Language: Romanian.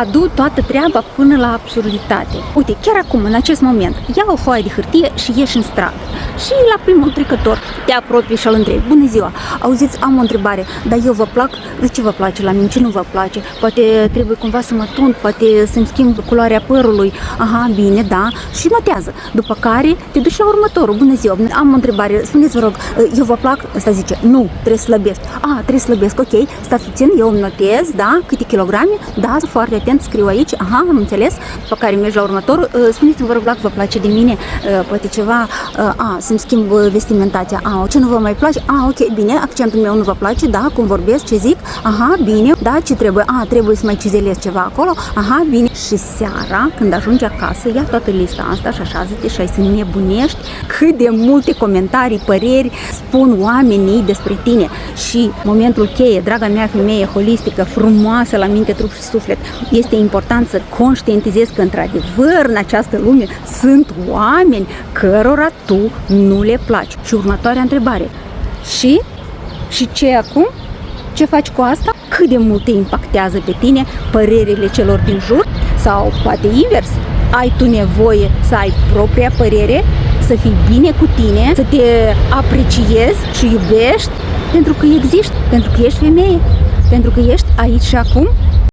adu toată treaba până la absurditate. Uite, chiar acum, în acest moment, ia o foaie de hârtie și ieși în stradă. Și la primul trecător te apropii și îl întrebi: bună ziua, auziți, am o întrebare, dar eu vă plac? De ce vă place la mine? Ce nu vă place? Poate trebuie cumva să mă tund, poate să-mi schimb culoarea părului. Aha, bine, da. Și notează. După care te duci la următorul: bună ziua, am o întrebare, spuneți vă rog, eu vă plac? Ăsta zice: nu, trebuie slăbesc. Trebuie slăbesc, ok, stați puțin, eu îmi notez, da, câte kilograme, da, foarte atent, scriu aici, aha, am înțeles. După care mergi la următorul: spuneți-mi vă rog, vă place de mine, poate ceva, să-mi schimb vestimentația, ce nu vă mai place? Ok, bine, accentul meu nu vă place, da, cum vorbesc, ce zic, aha, bine, da, ce trebuie? Trebuie să mai cizelez ceva acolo, aha, bine. Și seara, când ajungi acasă, ia toată lista asta și așează-te și ai să nebunești cât de multe comentarii, păreri spun oamenii despre tine. Și momentul cheie, draga mea femeie holistică, frumoasă la minte, trup și suflet, este important să conștientizezi că într-adevăr în această lume sunt oameni cărora tu nu le placi. Și următoarea întrebare: și ce acum? Ce faci cu asta? Cât de mult te impactează pe tine părerile celor din jur? Sau poate invers, ai tu nevoie să ai propria părere, să fii bine cu tine, să te apreciezi și iubești pentru că existi, pentru că ești femeie, pentru că ești aici și acum?